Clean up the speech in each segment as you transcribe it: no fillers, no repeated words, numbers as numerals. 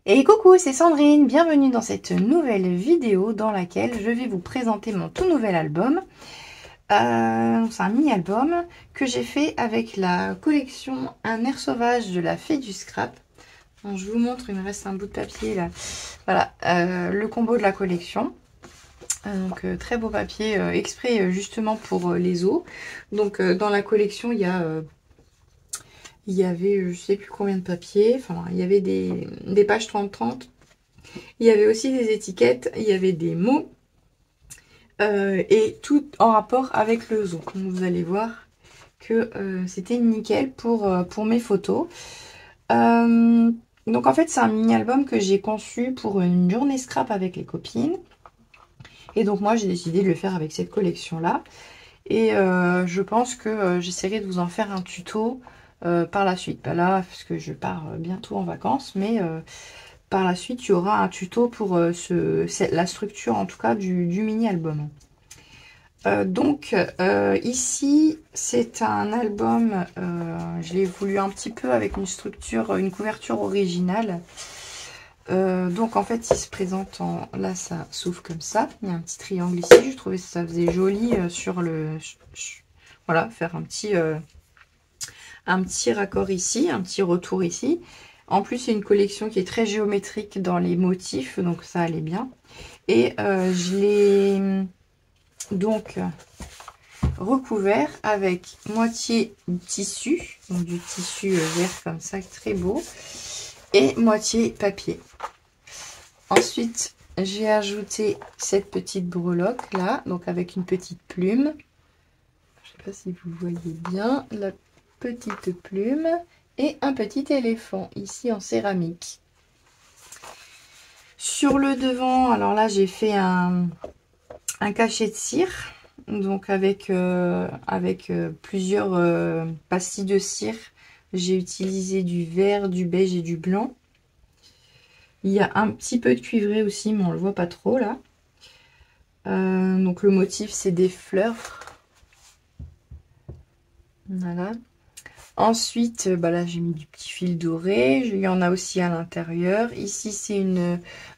Et coucou, c'est Sandrine, bienvenue dans cette nouvelle vidéo dans laquelle je vais vous présenter mon tout nouvel album. C'est un mini-album que j'ai fait avec la collection Un air sauvage de la Fée du Scrap. Donc, je vous montre, il me reste un bout de papier là. Voilà, le combo de la collection. Très beau papier, exprès justement pour les os. Donc dans la collection, il y avait, je sais plus combien de papiers, enfin, il y avait des pages 30-30. Il y avait aussi des étiquettes, il y avait des mots, et tout en rapport avec le zoo. Donc vous allez voir que c'était nickel pour mes photos. Donc en fait, c'est un mini-album que j'ai conçu pour une journée scrap avec les copines. Et donc moi, j'ai décidé de le faire avec cette collection-là. Et je pense que j'essaierai de vous en faire un tuto par la suite. Pas là, parce que je pars bientôt en vacances, mais par la suite, il y aura un tuto pour la structure, en tout cas, du mini-album. Ici, c'est un album, je l'ai voulu un petit peu avec une structure, une couverture originale. Donc en fait, il se présente en... Là, ça s'ouvre comme ça. Il y a un petit triangle ici. Je trouvais que ça faisait joli sur le... Voilà, faire un petit raccord ici, un petit retour ici. En plus, c'est une collection qui est très géométrique dans les motifs, donc ça allait bien. Et je l'ai donc recouvert avec moitié tissu, donc du tissu vert comme ça, très beau, et moitié papier. Ensuite, j'ai ajouté cette petite breloque là, donc avec une petite plume. Je ne sais pas si vous voyez bien la petite plume. Et un petit éléphant ici en céramique. Sur le devant, alors là j'ai fait un cachet de cire, donc avec plusieurs pastilles de cire. J'ai utilisé du vert, du beige et du blanc. Il y a un petit peu de cuivré aussi, mais on le voit pas trop là. Donc le motif c'est des fleurs. Voilà. Ensuite, bah là j'ai mis du petit fil doré, il y en a aussi à l'intérieur. Ici c'est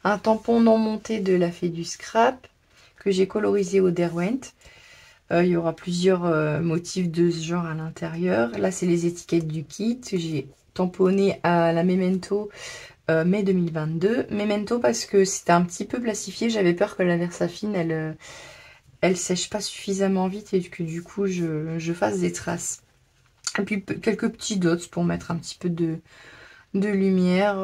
un tampon non monté de la Fée du Scrap que j'ai colorisé au Derwent. Il y aura plusieurs motifs de ce genre à l'intérieur. Là c'est les étiquettes du kit, j'ai tamponné à la Memento mai 2022. Memento parce que c'était un petit peu plastifié, j'avais peur que la Versafine elle sèche pas suffisamment vite et que du coup je fasse des traces. Et puis quelques petits dots pour mettre un petit peu de lumière,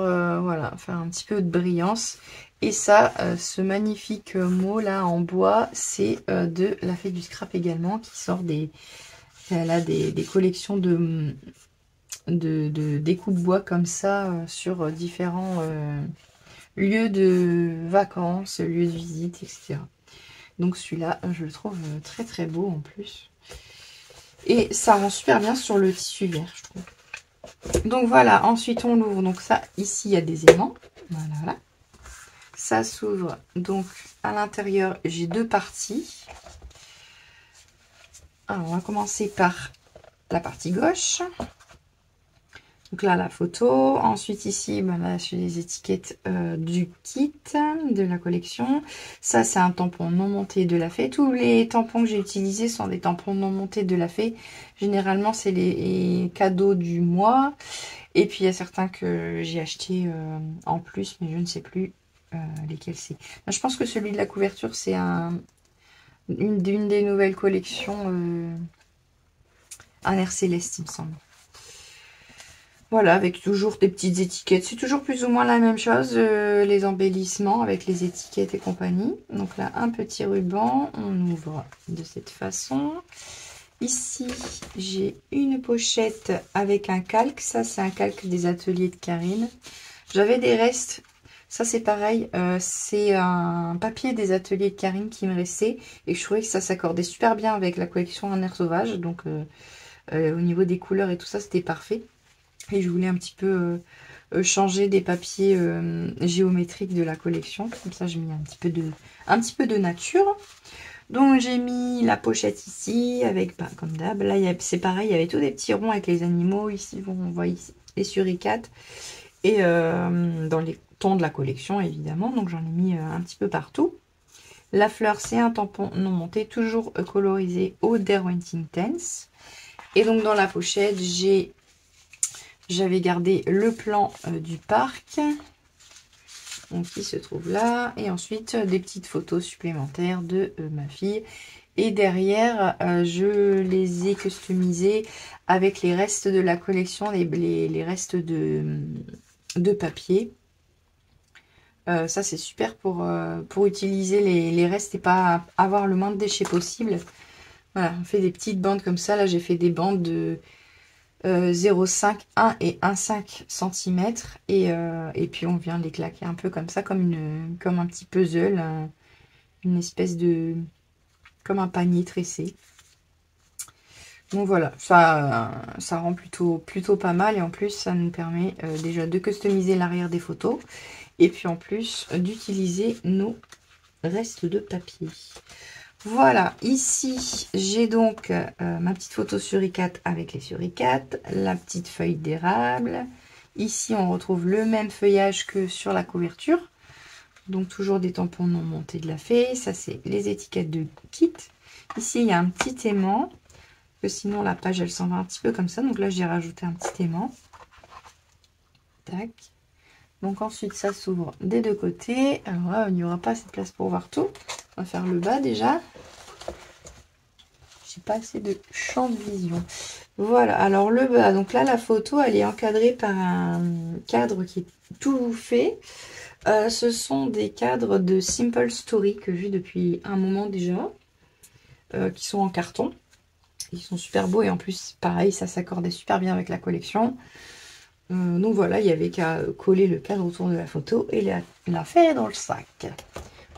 voilà, faire un petit peu de brillance. Et ça, ce magnifique mot là en bois, c'est de la Fée du Scrap également, qui sort elle a des collections de découpes bois comme ça sur différents lieux de vacances, lieux de visite, etc. Donc celui-là, je le trouve très très beau en plus. Et ça rend super bien sur le tissu vert, je trouve. Donc voilà, ensuite on l'ouvre. Donc ça, ici, il y a des aimants. Voilà, voilà. Ça s'ouvre. Donc à l'intérieur, j'ai deux parties. Alors, on va commencer par la partie gauche. Donc là, la photo. Ensuite, ici, ben là, j'ai les étiquettes du kit de la collection. Ça, c'est un tampon non monté de la Fée. Tous les tampons que j'ai utilisés sont des tampons non montés de la Fée. Généralement, c'est les cadeaux du mois. Et puis, il y a certains que j'ai achetés en plus, mais je ne sais plus lesquels c'est. Je pense que celui de la couverture, c'est une des nouvelles collections. Un air céleste, il me semble. Voilà, avec toujours des petites étiquettes. C'est toujours plus ou moins la même chose, les embellissements avec les étiquettes et compagnie. Donc là, un petit ruban. On ouvre de cette façon. Ici, j'ai une pochette avec un calque. Ça, c'est un calque des ateliers de Karine. J'avais des restes. Ça, c'est pareil. C'est un papier des ateliers de Karine qui me restait. Et je trouvais que ça s'accordait super bien avec la collection Un air sauvage. Donc, au niveau des couleurs et tout ça, c'était parfait. Et je voulais un petit peu changer des papiers géométriques de la collection. Comme ça, j'ai mis un petit peu de nature. Donc, j'ai mis la pochette ici avec, bah, comme d'hab. Là, c'est pareil, il y avait tous des petits ronds avec les animaux. Ici, on voit ici les suricates. Et dans les tons de la collection, évidemment. Donc, j'en ai mis un petit peu partout. La fleur, c'est un tampon non monté, toujours colorisé au Derwent Intense. Et donc, dans la pochette, j'avais gardé le plan du parc. Donc, qui se trouve là. Et ensuite, des petites photos supplémentaires de ma fille. Et derrière, je les ai customisées avec les restes de la collection, les restes de papier. Ça, c'est super pour utiliser les restes et pas avoir le moins de déchets possible. Voilà, on fait des petites bandes comme ça. Là, j'ai fait des bandes de 0,5, 1 et 1,5 cm. Et puis, on vient les claquer un peu comme ça, comme un petit puzzle. Une espèce de... comme un panier tressé. Donc voilà, ça rend plutôt pas mal. Et en plus, ça nous permet déjà de customiser l'arrière des photos. Et puis en plus, d'utiliser nos restes de papier. Voilà, ici, j'ai donc ma petite photo suricate avec les suricates. La petite feuille d'érable. Ici, on retrouve le même feuillage que sur la couverture. Donc toujours des tampons non montés de la fée. Ça, c'est les étiquettes de kit. Ici, il y a un petit aimant. Que sinon, la page, elle s'en va un petit peu comme ça. Donc là, j'ai rajouté un petit aimant. Tac. Donc ensuite, ça s'ouvre des deux côtés. Alors là, il n'y aura pas assez de place pour voir tout. On va faire le bas déjà. J'ai pas assez de champ de vision. Voilà, alors le bas. Donc là, la photo, elle est encadrée par un cadre qui est tout fait. Ce sont des cadres de Simple Story que j'ai depuis un moment déjà. Qui sont en carton. Ils sont super beaux et en plus, pareil, ça s'accordait super bien avec la collection. Donc voilà, il n'y avait qu'à coller le cadre autour de la photo et la faire dans le sac.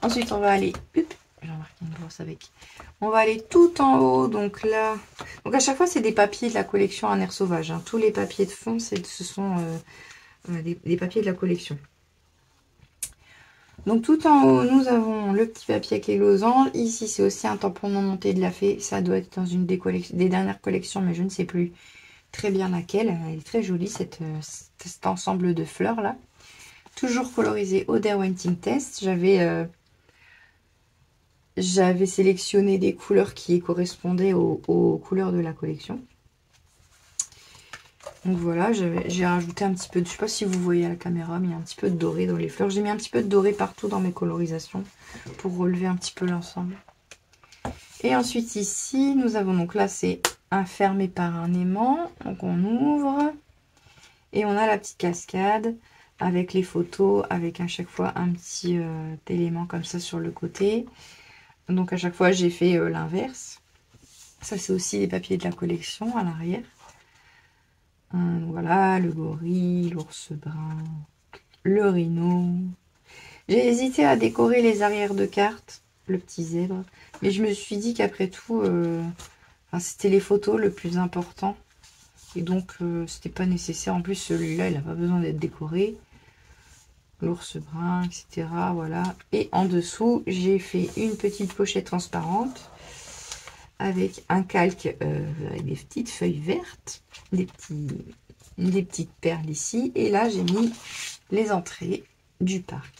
Ensuite, on va aller... J'ai remarqué une brosse avec. On va aller tout en haut. Donc là... Donc à chaque fois, c'est des papiers de la collection Un air sauvage. Hein. Tous les papiers de fond, ce sont des papiers de la collection. Donc tout en haut, nous avons le petit papier avec les losanges. Ici, c'est aussi un tampon non monté de la fée. Ça doit être dans une des dernières collections, mais je ne sais plus très bien laquelle. Elle est très jolie, cet ensemble de fleurs là. Toujours colorisé au Derwent Intense. J'avais sélectionné des couleurs qui correspondaient aux couleurs de la collection. Donc voilà, j'ai rajouté un petit peu de... Je ne sais pas si vous voyez à la caméra, mais il y a un petit peu de doré dans les fleurs. J'ai mis un petit peu de doré partout dans mes colorisations pour relever un petit peu l'ensemble. Et ensuite ici, nous avons donc là, c'est fermé par un aimant. Donc on ouvre. Et on a la petite cascade avec les photos, avec à chaque fois un petit élément comme ça sur le côté. Donc à chaque fois, j'ai fait l'inverse. Ça, c'est aussi les papiers de la collection à l'arrière. Voilà, le gorille, l'ours brun, le rhino. J'ai hésité à décorer les arrières de cartes, le petit zèbre. Mais je me suis dit qu'après tout, c'était les photos le plus important. Et donc, c'était pas nécessaire. En plus, celui-là, il n'a pas besoin d'être décoré. L'ours brun, etc. Voilà. Et en dessous, j'ai fait une petite pochette transparente avec un calque avec des petites feuilles vertes, des petites perles ici. Et là, j'ai mis les entrées du parc.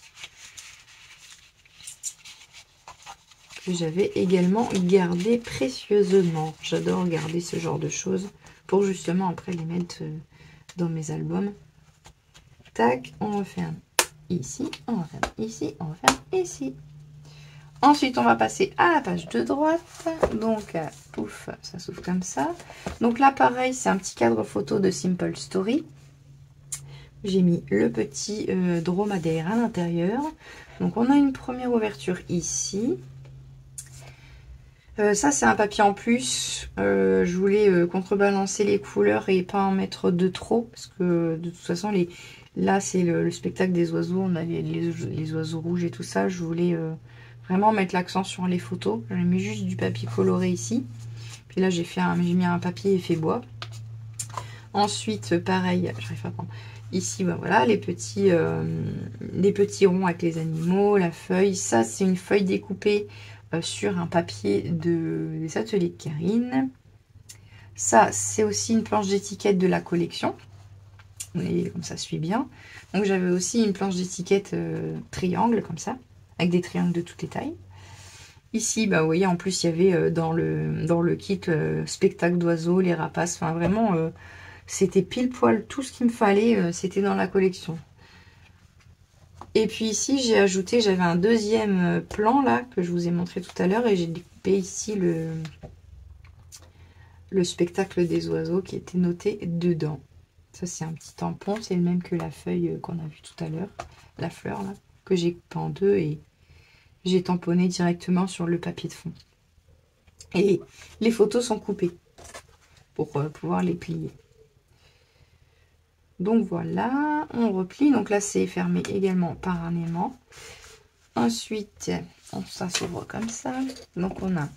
Que j'avais également gardé précieusement. J'adore garder ce genre de choses pour justement après les mettre dans mes albums. Tac, on referme ici, on referme ici, on referme ici. Ensuite, on va passer à la page de droite. Donc, pouf, ça s'ouvre comme ça. Donc là, pareil, c'est un petit cadre photo de Simple Story. J'ai mis le petit dromadaire à l'intérieur. Donc, on a une première ouverture ici. Ça, c'est un papier en plus. Je voulais contrebalancer les couleurs et pas en mettre de trop. Parce que de toute façon, là, c'est le spectacle des oiseaux. On a les oiseaux rouges et tout ça. Je voulais... vraiment mettre l'accent sur les photos. J'ai mis juste du papier coloré ici. Puis là, j'ai mis un papier effet bois. Ensuite, pareil, j'arrive pas à prendre. Ici, bah, voilà, les petits ronds avec les animaux, la feuille. Ça, c'est une feuille découpée sur un papier des ateliers de Karine. Ça, c'est aussi une planche d'étiquette de la collection. Et comme ça suit bien. Donc j'avais aussi une planche d'étiquette triangle comme ça, avec des triangles de toutes les tailles. Ici, bah, vous voyez, en plus, il y avait dans le kit spectacle d'oiseaux, les rapaces. Enfin, vraiment, c'était pile poil tout ce qu'il me fallait. C'était dans la collection. Et puis ici, j'ai ajouté, j'avais un deuxième plan là, que je vous ai montré tout à l'heure. Et j'ai découpé ici le spectacle des oiseaux qui était noté dedans. Ça, c'est un petit tampon. C'est le même que la feuille qu'on a vue tout à l'heure. La fleur, là, que j'ai coupé en deux et j'ai tamponné directement sur le papier de fond. Et les photos sont coupées pour pouvoir les plier. Donc voilà, on replie. Donc là, c'est fermé également par un aimant. Ensuite, ça s'ouvre comme ça. Donc on a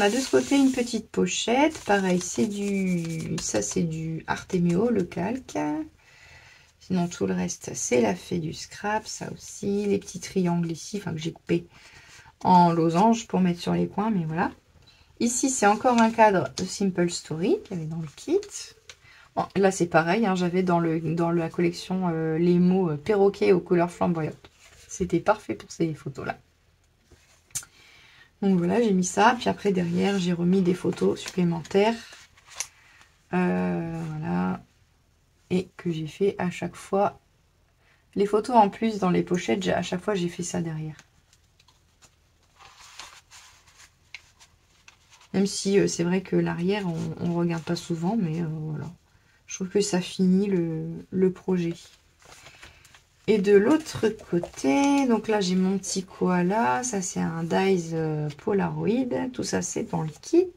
de ce côté une petite pochette. Pareil, c'est du Artemio, le calque. Sinon, tout le reste, c'est la fée du scrap. Ça aussi, les petits triangles ici, enfin que j'ai coupé en losange pour mettre sur les coins, mais voilà. Ici, c'est encore un cadre de Simple Story qu'il y avait dans le kit. Bon, là, c'est pareil, hein, j'avais dans la collection les mots perroquet aux couleurs flamboyantes. C'était parfait pour ces photos-là. Donc voilà, j'ai mis ça. Puis après, derrière, j'ai remis des photos supplémentaires. Voilà. Et que j'ai fait à chaque fois. Les photos en plus dans les pochettes, à chaque fois, j'ai fait ça derrière. Même si c'est vrai que l'arrière, on ne regarde pas souvent, mais voilà. Je trouve que ça finit le projet. Et de l'autre côté, donc là j'ai mon petit koala, ça c'est un Dies Polaroid, tout ça c'est dans le kit.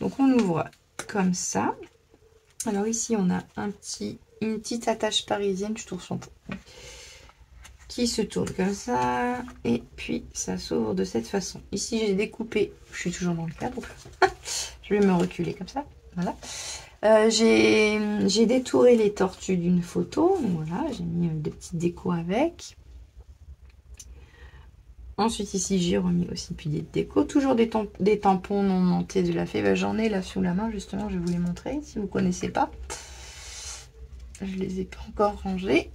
Donc on ouvre comme ça. Alors ici on a une petite attache parisienne, je trouve son qui se tourne comme ça, et puis ça s'ouvre de cette façon. Ici j'ai découpé, je suis toujours dans le cadre, je vais me reculer comme ça, voilà. J'ai détouré les tortues d'une photo, voilà, j'ai mis des petites décos avec. Ensuite ici j'ai remis aussi puis des décos, toujours des tampons non montés de la fée. Ben, j'en ai là sous la main justement, je vais vous les montrer si vous ne connaissez pas. Je les ai pas encore rangés.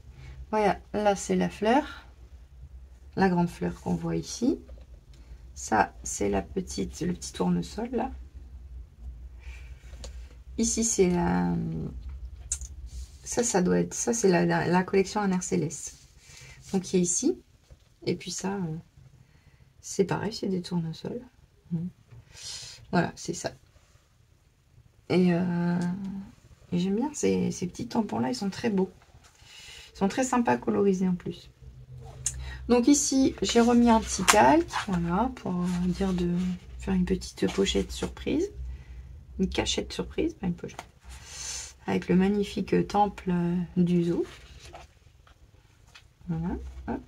Voilà, là c'est la fleur, la grande fleur qu'on voit ici. Ça c'est le petit tournesol là. Ici c'est la... Ça doit être... Ça, c'est la collection Un air céleste. Donc, qui est ici. Et puis ça, c'est pareil, c'est des tournesols. Voilà, c'est ça. Et j'aime bien ces petits tampons-là, ils sont très beaux. Ils sont très sympas à coloriser en plus. Donc ici, j'ai remis un petit calque, voilà, pour dire de faire une petite pochette surprise. Une cachette surprise, pas une pochette. Avec le magnifique temple du zoo. Voilà. Hop.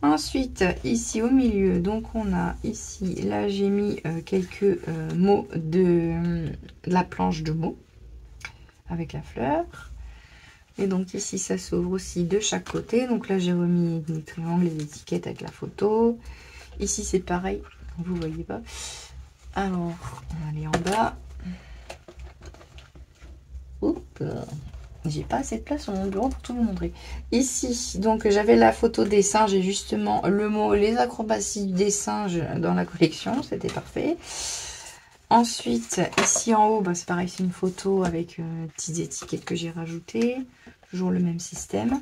Ensuite, ici au milieu, donc on a ici, là j'ai mis quelques mots de la planche de mots avec la fleur. Et donc ici, ça s'ouvre aussi de chaque côté. Donc là, j'ai remis des triangles, les étiquettes avec la photo. Ici, c'est pareil, vous voyez pas. Alors, on va aller en bas. Oups, j'ai pas assez de place sur mon bureau pour tout vous montrer. Ici, donc j'avais la photo des singes et justement le mot les acrobaties des singes dans la collection, c'était parfait. Ensuite, ici en haut, bah, c'est pareil, c'est une photo avec petites étiquettes que j'ai rajoutées. Toujours le même système.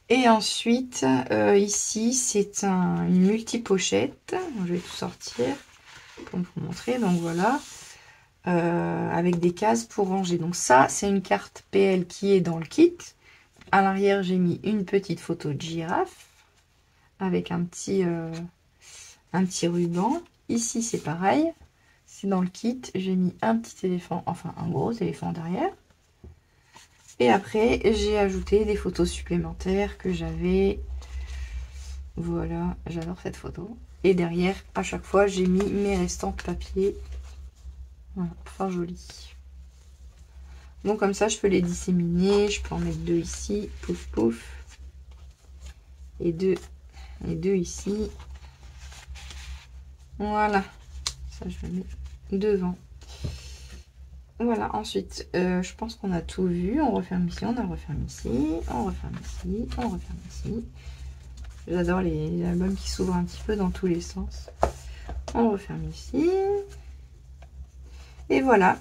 Et ensuite, ici, c'est une multi-pochette. Je vais tout sortir pour vous montrer. Donc voilà. Avec des cases pour ranger. Donc ça, c'est une carte PL qui est dans le kit. À l'arrière, j'ai mis une petite photo de girafe avec un petit ruban. Ici, c'est pareil. C'est dans le kit. J'ai mis un petit éléphant, enfin un gros éléphant derrière. Et après, j'ai ajouté des photos supplémentaires que j'avais. Voilà, j'adore cette photo. Et derrière, à chaque fois, j'ai mis mes restants de papier. Voilà, enfin joli. Donc comme ça, je peux les disséminer. Je peux en mettre deux ici, pouf pouf. Et deux ici. Voilà. Ça, je le mets devant. Voilà, ensuite, je pense qu'on a tout vu. On referme ici, on referme ici, on referme ici, on referme ici. J'adore les albums qui s'ouvrent un petit peu dans tous les sens. On referme ici. Et voilà,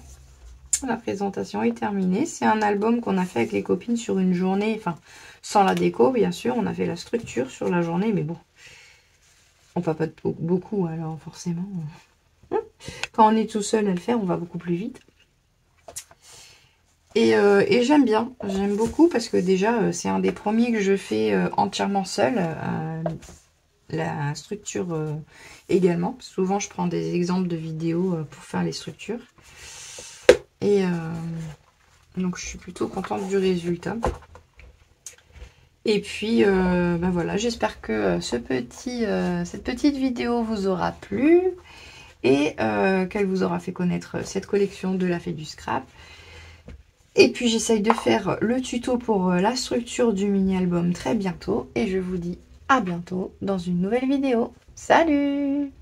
la présentation est terminée. C'est un album qu'on a fait avec les copines sur une journée, enfin, sans la déco, bien sûr. On a fait la structure sur la journée, mais bon, on papote beaucoup, alors forcément. Quand on est tout seul à le faire, on va beaucoup plus vite. Et j'aime bien, j'aime beaucoup parce que déjà, c'est un des premiers que je fais entièrement seul. La structure également. Souvent, je prends des exemples de vidéos pour faire les structures. Et donc, je suis plutôt contente du résultat. Et puis, ben voilà, j'espère que cette petite vidéo vous aura plu et qu'elle vous aura fait connaître cette collection de la Fée du Scrap. Et puis, j'essaye de faire le tuto pour la structure du mini-album très bientôt. Et je vous dis à bientôt dans une nouvelle vidéo. Salut!